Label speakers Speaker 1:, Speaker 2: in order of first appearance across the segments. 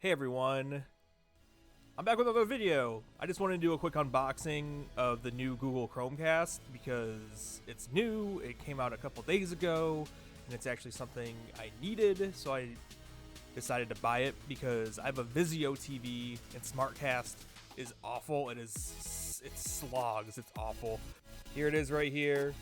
Speaker 1: Hey everyone, I'm back with another video. I just wanted to do a quick unboxing of the new Google Chromecast because it's new, it came out a couple days ago, and it's actually something I needed, so I decided to buy it because I have a Vizio TV and SmartCast is awful. It slogs, it's awful. Here it is right here.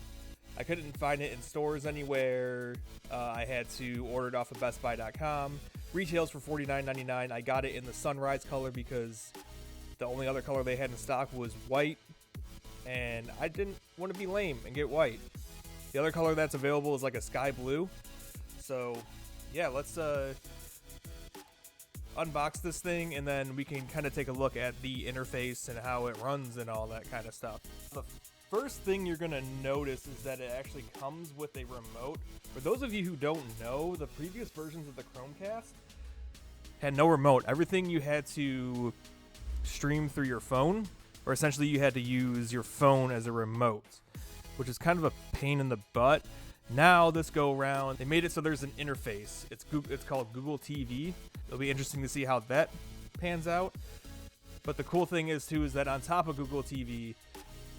Speaker 1: I couldn't find it in stores anywhere. I had to order it off of bestbuy.com. Retails for $49.99. I got it in the sunrise color because the only other color they had in stock was white, and I didn't want to be lame and get white. The other color that's available is like a sky blue. So yeah, let's unbox this thing, and then we can kind of take a look at the interface and how it runs and all that kind of stuff. The first thing you're gonna notice is that it actually comes with a remote. For those of you who don't know, the previous versions of the Chromecast had no remote. Everything you had to stream through your phone, or essentially you had to use your phone as a remote, which is kind of a pain in the butt. Now this go around, they made it so there's an interface. It's called Google TV. It'll be interesting to see how that pans out. But the cool thing is too is that on top of Google TV,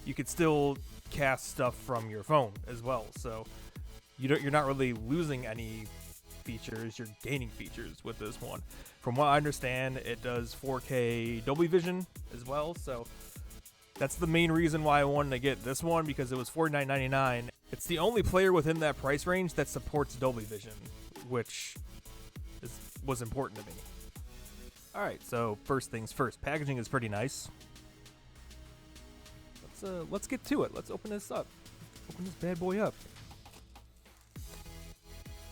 Speaker 1: you could still cast stuff from your phone as well. So you're not really losing any features, you're gaining features with this one. From what I understand, it does 4K Dolby Vision as well, so that's the main reason why I wanted to get this one, because it was $49.99. It's the only player within that price range that supports Dolby Vision, which was important to me. Alright, so first things first, packaging is pretty nice. Let's get to it. Let's open this up. Open this bad boy up.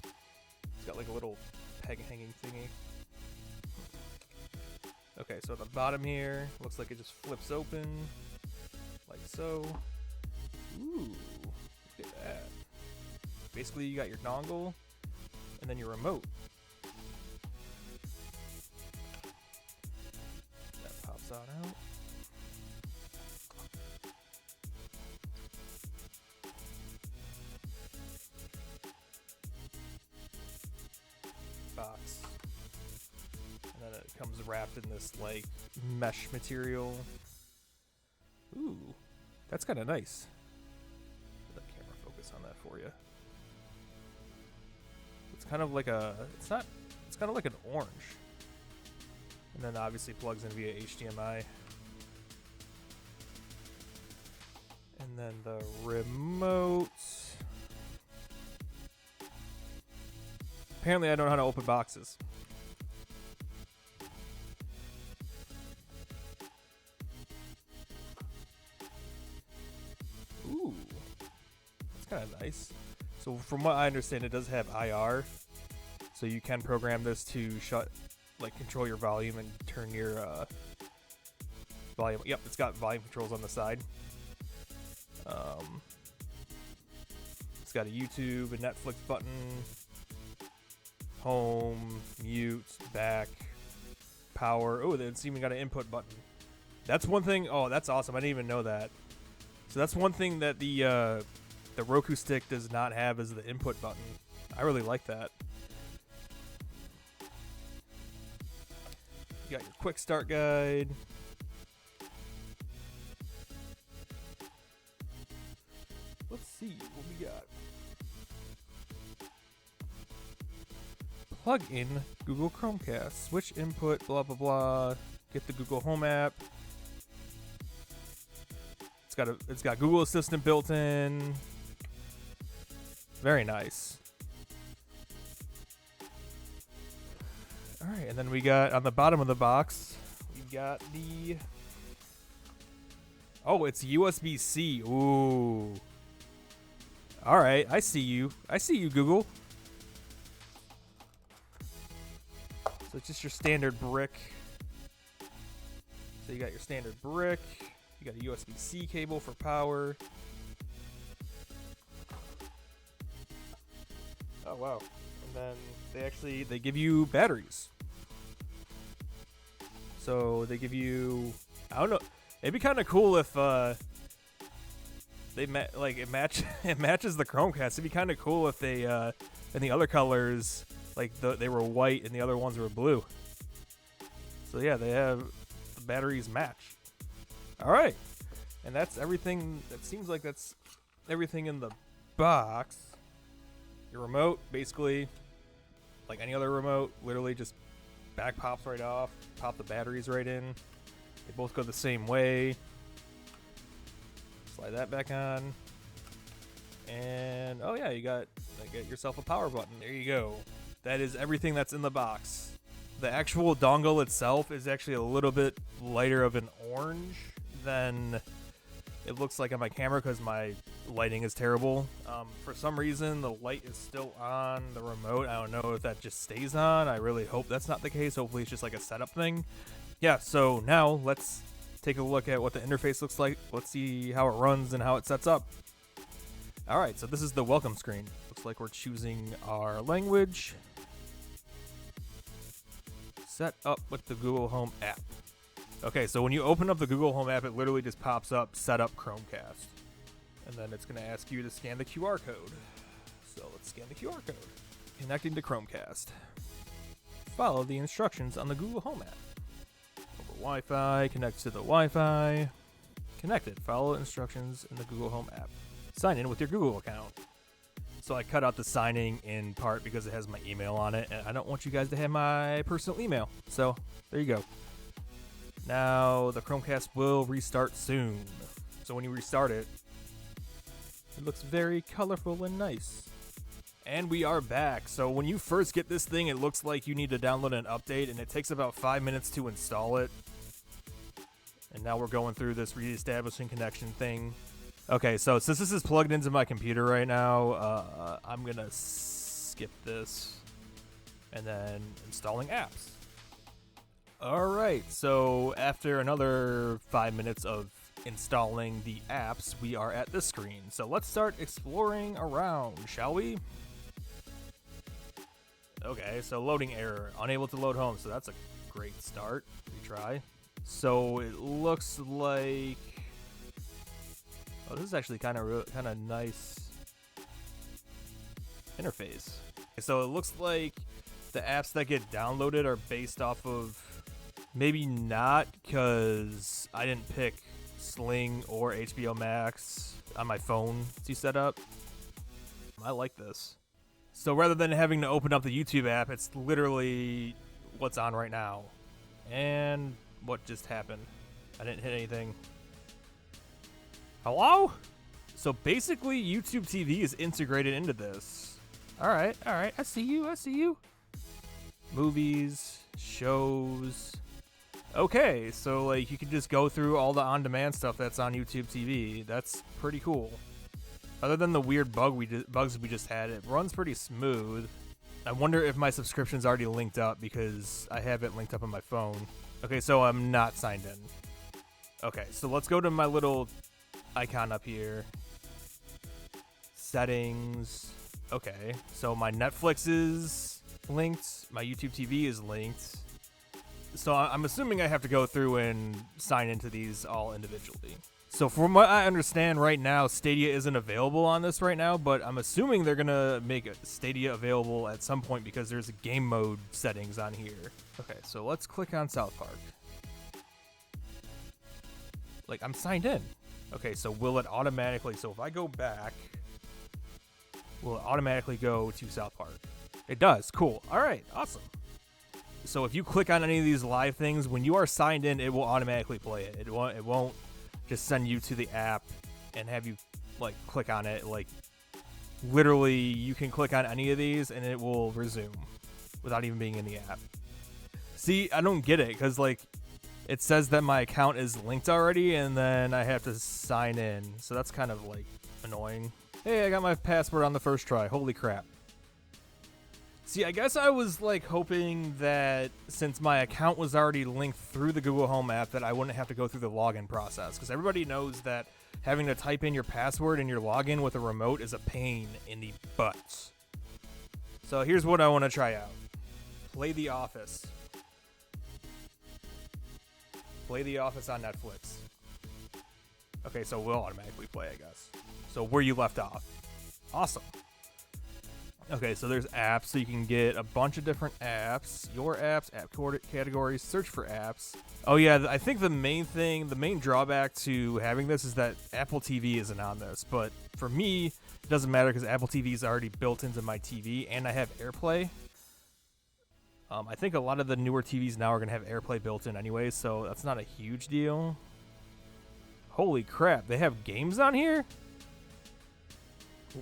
Speaker 1: It's got like a little peg hanging thingy. Okay, so at the bottom here, looks like it just flips open, like so. Ooh, look at that. Basically, you got your dongle, and then your remote. That pops on out. Box, and then it comes wrapped in this like mesh material. Ooh, that's kind of nice. Let the camera focus on that for you. It's kind of like it's kind of like an orange, and then obviously plugs in via HDMI. And then the remote. Apparently I don't know how to open boxes. Ooh, that's kind of nice. So from what I understand, it does have IR, so you can program this to control your volume and turn your volume. Yep, it's got volume controls on the side. It's got a YouTube, a Netflix button, home, mute, back, power. Oh, it's even got an input button. That's one thing. Oh, that's awesome. I didn't even know that. So that's one thing that the Roku stick does not have, is the input button. I really like that. You got your quick start guide. Let's see what we got. Plug in Google Chromecast, switch input, blah blah blah. Get the Google Home app. It's got Google Assistant built in. Very nice. All right, and then we got on the bottom of the box, we got the. Oh, it's USB-C. Ooh. All right, I see you. I see you, Google. So it's just your standard brick. So you got your standard brick. You got a USB-C cable for power. Oh wow! And then they give you batteries. So they give you, I don't know. It'd be kind of cool if it matches the Chromecast. It'd be kind of cool if they in the other colors, like they were white and the other ones were blue. So yeah, they have the batteries match. All right, and that's everything. That seems like that's everything in the box. Your remote, basically, like any other remote, literally just back pops right off. Pop the batteries right in. They both go the same way. Slide that back on. And oh yeah, you got get yourself a power button. There you go. That is everything that's in the box. The actual dongle itself is actually a little bit lighter of an orange than it looks like on my camera because my lighting is terrible. For some reason, the light is still on the remote. I don't know if that just stays on. I really hope that's not the case. Hopefully it's just like a setup thing. Yeah, so now let's take a look at what the interface looks like. Let's see how it runs and how it sets up. All right, so this is the welcome screen. Looks like we're choosing our language. Set up with the Google Home app. Okay, so when you open up the Google Home app, it literally just pops up, set up Chromecast. And then it's going to ask you to scan the QR code. So let's scan the QR code. Connecting to Chromecast. Follow the instructions on the Google Home app. Over Wi-Fi, connect to the Wi-Fi. Connected. Follow instructions in the Google Home app. Sign in with your Google account. So I cut out the signing in part because it has my email on it, and I don't want you guys to have my personal email. So there you go. Now the Chromecast will restart soon. So when you restart it, it looks very colorful and nice. And we are back. So when you first get this thing, it looks like you need to download an update, and it takes about 5 minutes to install it. And now we're going through this reestablishing connection thing. Okay, so since this is plugged into my computer right now, I'm going to skip this and then installing apps. All right, so after another 5 minutes of installing the apps, we are at this screen. So let's start exploring around, shall we? Okay, so loading error, unable to load home. So that's a great start. Retry. So it looks like... Oh, this is actually kind of nice interface. So it looks like the apps that get downloaded are based off of, maybe not, because I didn't pick Sling or HBO Max on my phone to set up. I like this. So rather than having to open up the YouTube app, it's literally what's on right now. And what just happened? I didn't hit anything. Hello? So basically, YouTube TV is integrated into this. All right. I see you. Movies, shows. Okay, so like you can just go through all the on-demand stuff that's on YouTube TV. That's pretty cool. Other than the weird bugs we just had, it runs pretty smooth. I wonder if my subscription's already linked up because I have it linked up on my phone. Okay, so I'm not signed in. Okay, so let's go to my little icon up here. Settings. Okay, so my Netflix is linked. My YouTube TV is linked. So I'm assuming I have to go through and sign into these all individually. So from what I understand right now, Stadia isn't available on this right now, but I'm assuming they're going to make Stadia available at some point because there's a game mode settings on here. Okay, so let's click on South Park. Like, I'm signed in. Okay, so will it automatically... So if I go back, will it automatically go to South Park? It does. Cool. All right. Awesome. So if you click on any of these live things, when you are signed in, it will automatically play it. It won't just send you to the app and have you, like, click on it. Like, literally, you can click on any of these, and it will resume without even being in the app. See, I don't get it, because, like... It says that my account is linked already, and then I have to sign in. So that's kind of, like, annoying. Hey, I got my password on the first try. Holy crap. See, I guess I was, like, hoping that since my account was already linked through the Google Home app that I wouldn't have to go through the login process. Because everybody knows that having to type in your password and your login with a remote is a pain in the butt. So here's what I want to try out. Play The Office. Play The Office on Netflix. Okay, so we'll automatically play, I guess. So where you left off. Awesome. Okay, so there's apps, so you can get a bunch of different apps, your apps, categories, search for apps. Oh yeah, I think the main drawback to having this is that Apple TV isn't on this, but for me, it doesn't matter because Apple TV is already built into my TV, and I have AirPlay. I think a lot of the newer TVs now are going to have AirPlay built in anyway, so that's not a huge deal. Holy crap, they have games on here?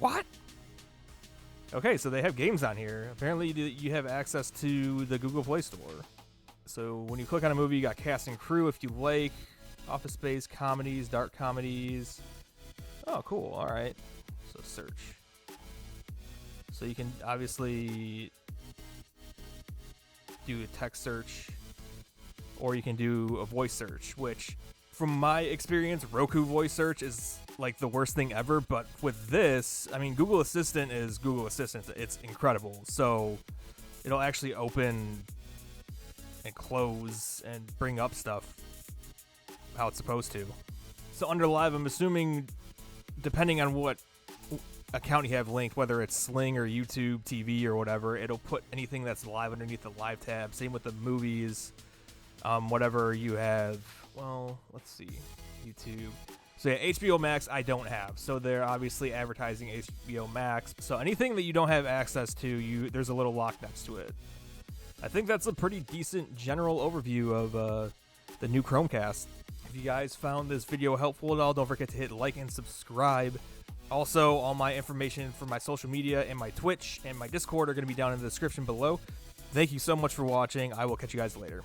Speaker 1: What? Okay, so they have games on here. Apparently you have access to the Google Play Store. So when you click on a movie, you got cast and crew if you like, Office Space, comedies, dark comedies. Oh, cool, all right. So search. So you can obviously do a text search, or you can do a voice search, which from my experience, Roku voice search is like the worst thing ever, but with this, I mean, Google Assistant is Google Assistant. It's incredible. So it'll actually open and close and bring up stuff how it's supposed to. So under live, I'm assuming, depending on what account you have linked, whether it's Sling or YouTube TV or whatever, it'll put anything that's live underneath the live tab. Same with the movies, whatever you have. Well, let's see, YouTube. So yeah, HBO Max I don't have, so they're obviously advertising HBO Max. So anything that you don't have access to, there's a little lock next to it. I think that's a pretty decent general overview of the new Chromecast. If you guys found this video helpful at all, don't forget to hit like and subscribe. Also, all my information for my social media and my Twitch and my Discord are going to be down in the description below. Thank you so much for watching. I will catch you guys later.